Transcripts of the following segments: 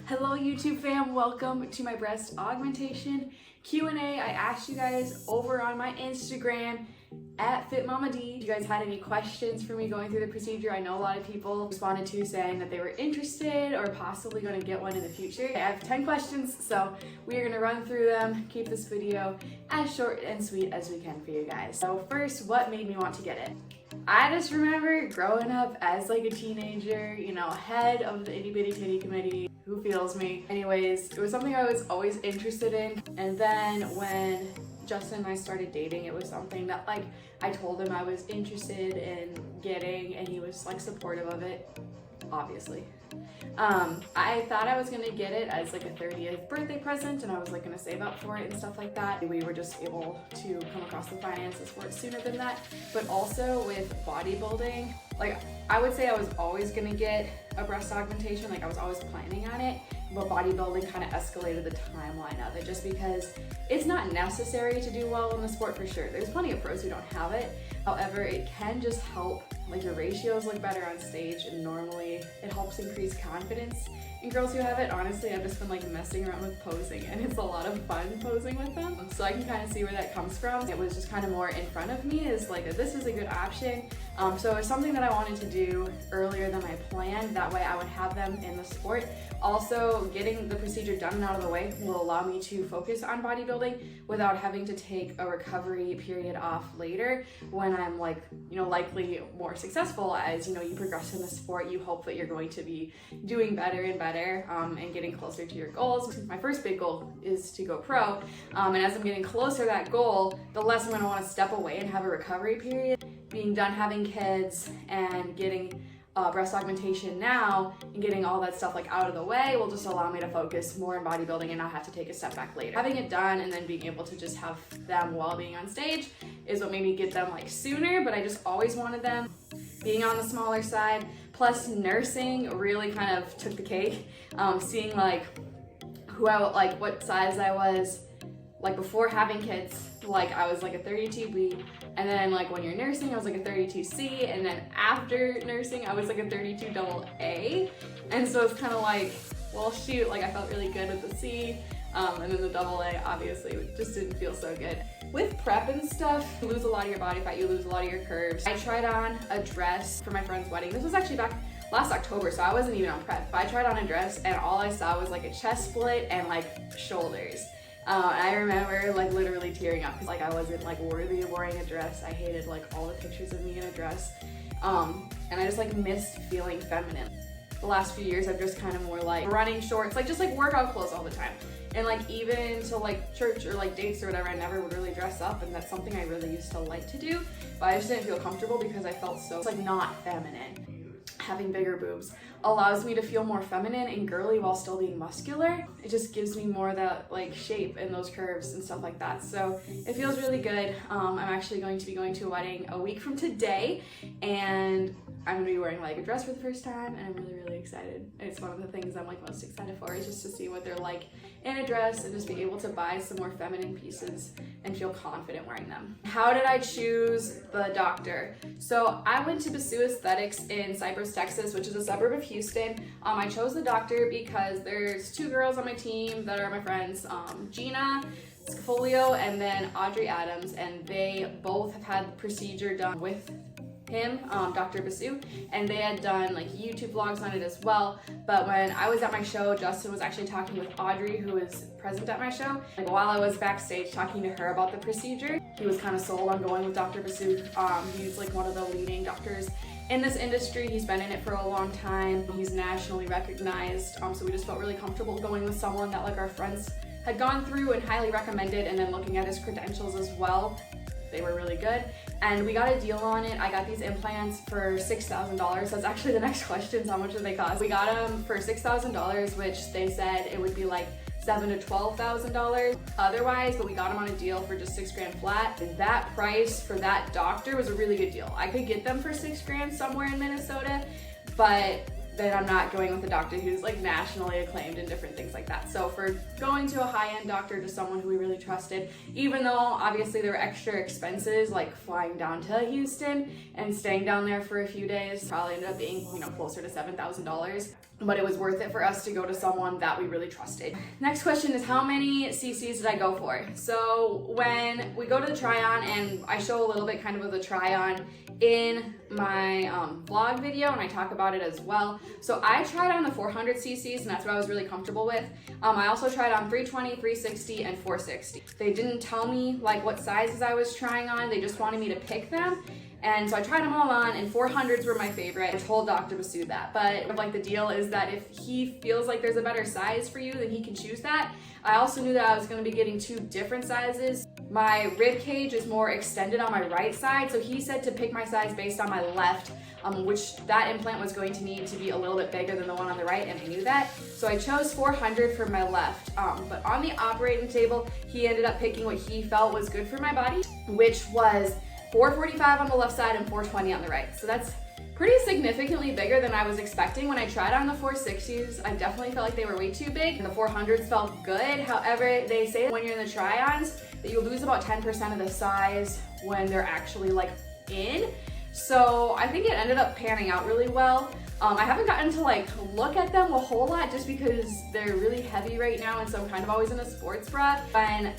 Hello YouTube fam, welcome to my breast augmentation Q&A. I asked you guys over on my Instagram at fit.mama.d if you guys had any questions for me going through the procedure. I know a lot of people responded to saying that they were interested or possibly going to get one in the future. I have 10 questions, so we are going to run through them, keep this video as short and sweet as we can for you guys. So first, what made me want to get it? I just remember growing up as like a teenager, you know, head of the itty bitty titty committee. Who feels me? Anyways, it was something I was always interested in. And then when Justin and I started dating, it was something that like I told him I was interested in getting, and he was like supportive of it, obviously. I thought I was gonna get it as like a 30th birthday present, and I was like gonna save up for it and stuff like that. We were just able to come across the finances for it sooner than that. But also with bodybuilding, like I would say I was always gonna get a breast augmentation, like I was always planning on it, but bodybuilding kind of escalated the timeline of it just because it's not necessary to do well in the sport for sure. There's plenty of pros who don't have it. However, it can just help like your ratios look better on stage, and normally it helps increase confidence in girls who have it. Honestly, I've just been like messing around with posing, and it's a lot of fun posing with them. So I can kind of see where that comes from. It was just kind of more in front of me is like, this is a good option. So it's something that I wanted to do earlier than I planned. That way I would have them in the sport. Also, getting the procedure done and out of the way will allow me to focus on bodybuilding without having to take a recovery period off later when I'm like, you know, likely more successful. As you know, you progress in the sport, you hope that you're going to be doing better and better and getting closer to your goals. My first big goal is to go pro, and as I'm getting closer to that goal, the less I'm going to want to step away and have a recovery period. Being done having kids and getting breast augmentation now and getting all that stuff like out of the way will just allow me to focus more on bodybuilding and not have to take a step back later. Having it done and then being able to just have them while being on stage is what made me get them like sooner, but I just always wanted them. Being on the smaller side, plus nursing really kind of took the cake. Seeing like what size I was like before having kids, like I was like a 32B, and then like when you're nursing I was like a 32C, and then after nursing I was like a 32AA, and so it's kind of like, well shoot, like I felt really good with the C, and then the AA obviously just didn't feel so good. With prep and stuff, you lose a lot of your body fat, you lose a lot of your curves. I tried on a dress for my friend's wedding. This was actually back last October, so I wasn't even on prep. I tried on a dress and all I saw was like a chest split and like shoulders. I remember like literally tearing up because like I wasn't like worthy of wearing a dress. I hated like all the pictures of me in a dress, and I just like missed feeling feminine. The last few years I've just kind of more like running shorts, like just like workout clothes all the time, and like even to like church or like dates or whatever, I never would really dress up, and that's something I really used to like to do, but I just didn't feel comfortable because I felt so like not feminine. Having bigger boobs allows me to feel more feminine and girly while still being muscular. It just gives me more of that like shape and those curves and stuff like that. So it feels really good. I'm actually going to be going to a wedding a week from today, and I'm gonna be wearing like a dress for the first time, and I'm really excited. It's one of the things I'm like most excited for, is just to see what they're like in a dress and just be able to buy some more feminine pieces and feel confident wearing them. How did I choose the doctor? So I went to Breast Aesthetics in Cypress, Texas, which is a suburb of Houston. I chose the doctor because there's two girls on my team that are my friends, Gina Scafolio and then Audrey Adams, and they both have had the procedure done with him, Dr. Basu, and they had done like YouTube vlogs on it as well. But when I was at my show, Justin was actually talking with Audrey, who was present at my show. Like while I was backstage talking to her about the procedure, he was kind of sold on going with Dr. Basu. He's like one of the leading doctors in this industry. He's been in it for a long time. He's nationally recognized. So we just felt really comfortable going with someone that like our friends had gone through and highly recommended, and then looking at his credentials as well. They were really good, and we got a deal on it. I got these implants for $6,000. That's actually the next question, how much did they cost? We got them for $6,000, which they said it would be like $7,000 to $12,000 otherwise, but we got them on a deal for just $6,000 flat. And that price for that doctor was a really good deal. I could get them for $6,000 somewhere in Minnesota, but then I'm not going with a doctor who's like nationally acclaimed and different things like that. So for going to a high-end doctor, to someone who we really trusted, even though obviously there were extra expenses like flying down to Houston and staying down there for a few days, probably ended up being, you know, closer to $7,000. But it was worth it for us to go to someone that we really trusted. Next question is, how many cc's did I go for? So when we go to the try-on, and I show a little bit kind of the try-on in my vlog video, and I talk about it as well. So I tried on the 400 cc's, and that's what I was really comfortable with. I also tried on 320, 360, and 460. They didn't tell me like what sizes I was trying on. They just wanted me to pick them. And so I tried them all on, and 400s were my favorite. I told Dr. Basu that, but like the deal is that if he feels like there's a better size for you, then he can choose that. I also knew that I was gonna be getting 2 different sizes. My rib cage is more extended on my right side, so he said to pick my size based on my left, which that implant was going to need to be a little bit bigger than the one on the right, and I knew that. So I chose 400 for my left, but on the operating table, he ended up picking what he felt was good for my body, which was 445 on the left side and 420 on the right. So that's pretty significantly bigger than I was expecting. When I tried on the 460s, I definitely felt like they were way too big, and the 400s felt good. However, they say that when you're in the try-ons, that you lose about 10% of the size when they're actually like in. So I think it ended up panning out really well. I haven't gotten to like look at them a whole lot just because they're really heavy right now, and so I'm kind of always in a sports bra. When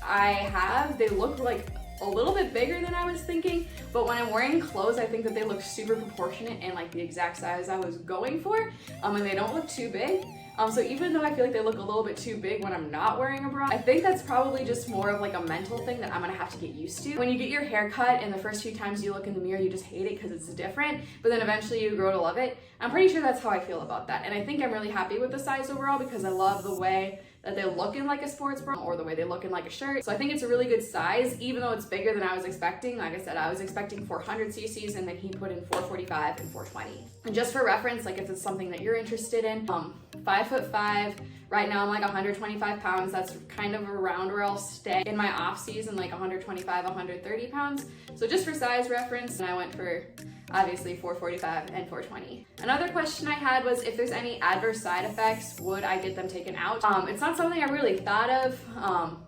I have, they look like a little bit bigger than I was thinking, but when I'm wearing clothes, I think that they look super proportionate and like the exact size I was going for, and they don't look too big. So even though I feel like they look a little bit too big when I'm not wearing a bra, I think that's probably just more of like a mental thing that I'm gonna have to get used to. When you get your hair cut and the first few times you look in the mirror, you just hate it because it's different, but then eventually you grow to love it. I'm pretty sure that's how I feel about that. And I think I'm really happy with the size overall because I love the way that they look in like a sports bra or the way they look in like a shirt. So I think it's a really good size, even though it's bigger than I was expecting. Like I said, I was expecting 400 cc's, and then he put in 445 and 420. And just for reference, like if it's something that you're interested in, 5'5", right now I'm like 125 pounds. That's kind of around where I'll stay in my off season, like 125, 130 pounds. So just for size reference, and I went for obviously 445 and 420. Another question I had was if there's any adverse side effects, would I get them taken out? It's not something I really thought of,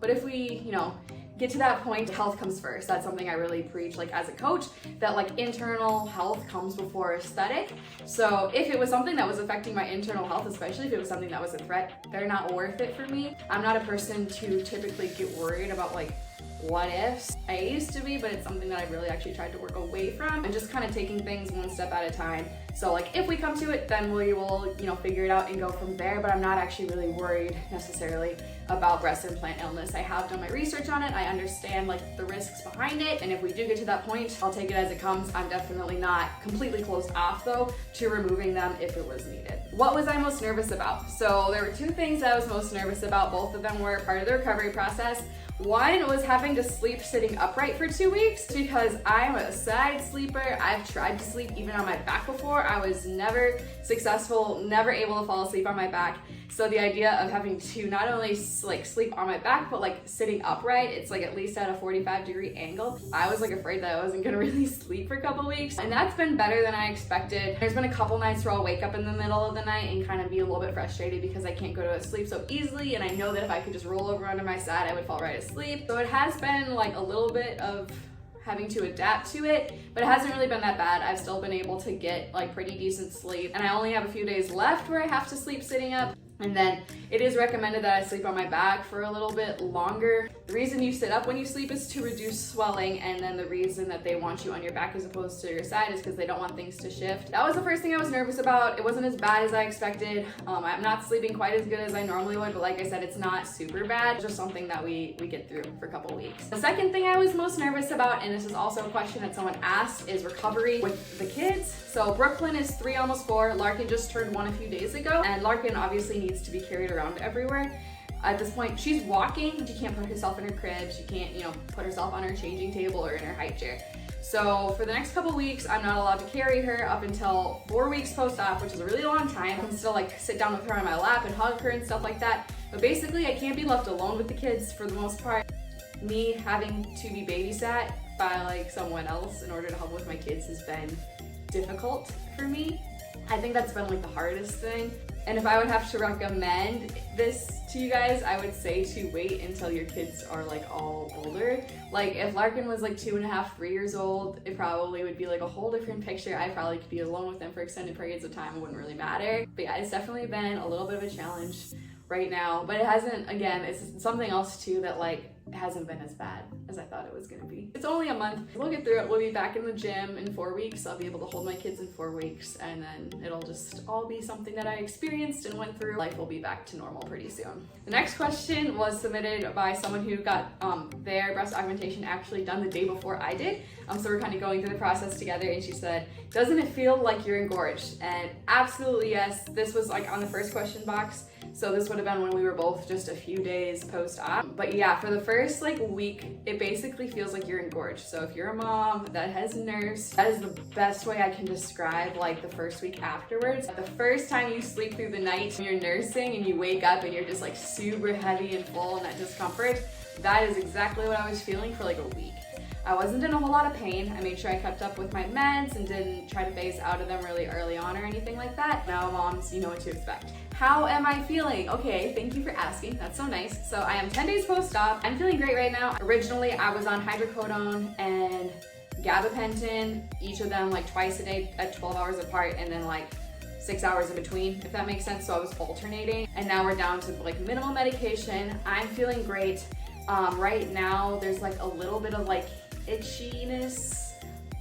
but if we, you know, get to that point, health comes first. That's something I really preach, like as a coach, that like internal health comes before aesthetic. So if it was something that was affecting my internal health, especially if it was something that was a threat, they're not worth it for me. I'm not a person to typically get worried about like what ifs. I used to be, but it's something that I've really actually tried to work away from, and just kind of taking things one step at a time. So like if we come to it, then we will, you know, figure it out and go from there, but I'm not actually really worried necessarily about breast implant illness. I have done my research on it. I understand like the risks behind it, and if we do get to that point, I'll take it as it comes. I'm definitely not completely closed off though to removing them if it was needed. What was I most nervous about? So there were 2 things I was most nervous about. Both of them were part of the recovery process. One was having to sleep sitting upright for 2 weeks because I'm a side sleeper. I've tried to sleep even on my back before. I was never successful, never able to fall asleep on my back. So the idea of having to not only like sleep on my back, but like sitting upright, it's like at least at a 45-degree angle. I was like afraid that I wasn't gonna really sleep for a couple weeks, and that's been better than I expected. There's been a couple nights where I'll wake up in the middle of the night and kind of be a little bit frustrated because I can't go to sleep so easily, and I know that if I could just roll over onto my side, I would fall right asleep. So it has been like a little bit of having to adapt to it, but it hasn't really been that bad. I've still been able to get like pretty decent sleep, and I only have a few days left where I have to sleep sitting up. And then it is recommended that I sleep on my back for a little bit longer. The reason you sit up when you sleep is to reduce swelling, and then the reason that they want you on your back as opposed to your side is because they don't want things to shift. That was the first thing I was nervous about. It wasn't as bad as I expected. I'm not sleeping quite as good as I normally would, but like I said, it's not super bad. It's just something that we get through for a couple weeks. The second thing I was most nervous about, and this is also a question that someone asked, is recovery with the kids. So Brooklyn is 3, almost 4. Larkin just turned 1 a few days ago, and Larkin obviously needs to be carried around everywhere. At this point, she's walking. She can't put herself in her crib. She can't, you know, put herself on her changing table or in her high chair. So for the next couple weeks, I'm not allowed to carry her up until 4 weeks post-op, which is a really long time. I can still like sit down with her on my lap and hug her and stuff like that. But basically, I can't be left alone with the kids for the most part. Me having to be babysat by like someone else in order to help with my kids has been difficult for me. I think that's been like the hardest thing. And if I would have to recommend this to you guys, I would say to wait until your kids are like all older. Like if Larkin was like 2.5, 3 years old, it probably would be like a whole different picture. I probably could be alone with them for extended periods of time. It wouldn't really matter. But yeah, it's definitely been a little bit of a challenge right now, but it hasn't, again, it's something else too that like hasn't been as bad as I thought it was gonna be. It's only a month. We'll get through it. We'll be back in the gym in 4 weeks. I'll be able to hold my kids in 4 weeks, and then it'll just all be something that I experienced and went through. Life will be back to normal pretty soon. The next question was submitted by someone who got their breast augmentation actually done the day before I did. So we're kind of going through the process together, and she said, doesn't it feel like you're engorged? And absolutely yes. This was like on the first question box. So this would have been when we were both just a few days post-op. But yeah, for the first like week, it basically feels like you're engorged. So if you're a mom that has nursed, that is the best way I can describe like the first week afterwards. The first time you sleep through the night when you're nursing and you wake up and you're just like super heavy and full and that discomfort, that is exactly what I was feeling for like a week. I wasn't in a whole lot of pain. I made sure I kept up with my meds and didn't try to phase out of them really early on or anything like that. Now moms, you know what to expect. How am I feeling? Okay, thank you for asking. That's so nice. So I am 10 days post-op. I'm feeling great right now. Originally, I was on hydrocodone and gabapentin, each of them like twice a day at 12 hours apart, and then like 6 hours in between, if that makes sense. So I was alternating, and now we're down to like minimal medication. I'm feeling great. Right now, there's like a little bit of like itchiness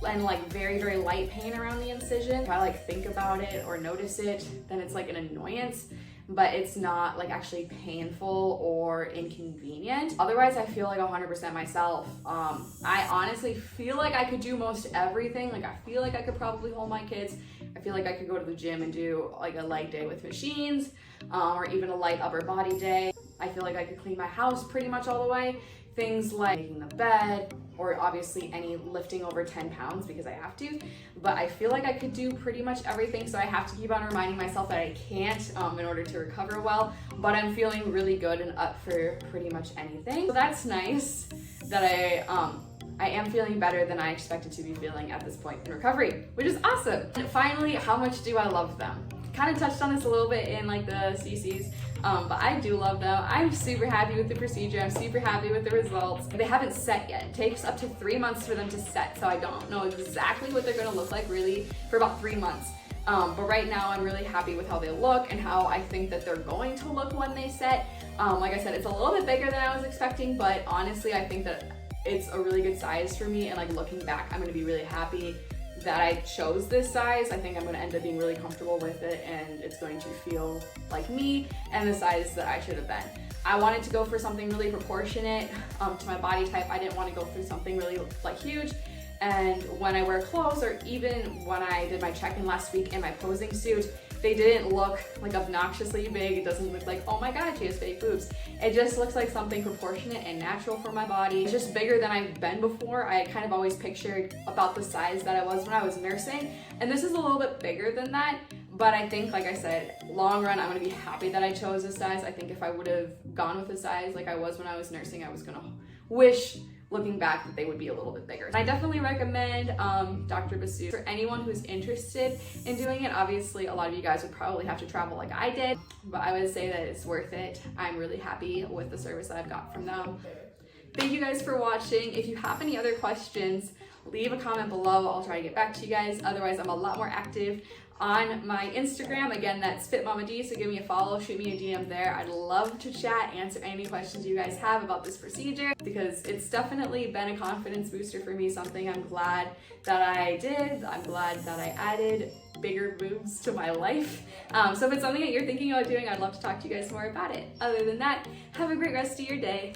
and like very, very light pain around the incision. If I like think about it or notice it, then it's like an annoyance, but it's not like actually painful or inconvenient. Otherwise, I feel like 100% myself. I honestly feel like I could do most everything. Like I feel like I could probably hold my kids. I feel like I could go to the gym and do like a light day with machines, or even a light upper body day. I feel like I could clean my house pretty much all the way. Things like making the bed, or obviously any lifting over 10 pounds because I have to, but I feel like I could do pretty much everything, so I have to keep on reminding myself that I can't in order to recover well, but I'm feeling really good and up for pretty much anything. So that's nice that I am feeling better than I expected to be feeling at this point in recovery, which is awesome. And finally, how much do I love them? Kind of touched on this a little bit in like the CCs, but I do love them. I'm super happy with the procedure. I'm super happy with the results. They haven't set yet. It takes up to 3 months for them to set, so I don't know exactly what they're gonna look like really for about 3 months. But right now I'm really happy with how they look and how I think that they're going to look when they set. Like I said, it's a little bit bigger than I was expecting, but honestly I think that it's a really good size for me, and like looking back, I'm gonna be really happy that I chose this size. I think I'm gonna end up being really comfortable with it, and it's going to feel like me and the size that I should have been. I wanted to go for something really proportionate to my body type. I didn't want to go through something really like huge. And when I wear clothes, or even when I did my check-in last week in my posing suit, they didn't look like obnoxiously big. It doesn't look like, oh my God, she has fake boobs. It just looks like something proportionate and natural for my body. It's just bigger than I've been before. I kind of always pictured about the size that I was when I was nursing. And this is a little bit bigger than that. But I think, like I said, long run, I'm gonna be happy that I chose this size. I think if I would have gone with the size like I was when I was nursing, I was gonna wish, looking back, that they would be a little bit bigger. I definitely recommend Dr. Basu for anyone who's interested in doing it. Obviously, a lot of you guys would probably have to travel like I did, but I would say that it's worth it. I'm really happy with the service that I've got from them. Thank you guys for watching. If you have any other questions, leave a comment below. I'll try to get back to you guys. Otherwise, I'm a lot more active on my Instagram. Again, that's fit.mama.d, so give me a follow, shoot me a DM there. I'd love to chat, answer any questions you guys have about this procedure, because it's definitely been a confidence booster for me, something I'm glad that I did. I'm glad that I added bigger boobs to my life. So if it's something that you're thinking about doing, I'd love to talk to you guys more about it. Other than that, have a great rest of your day.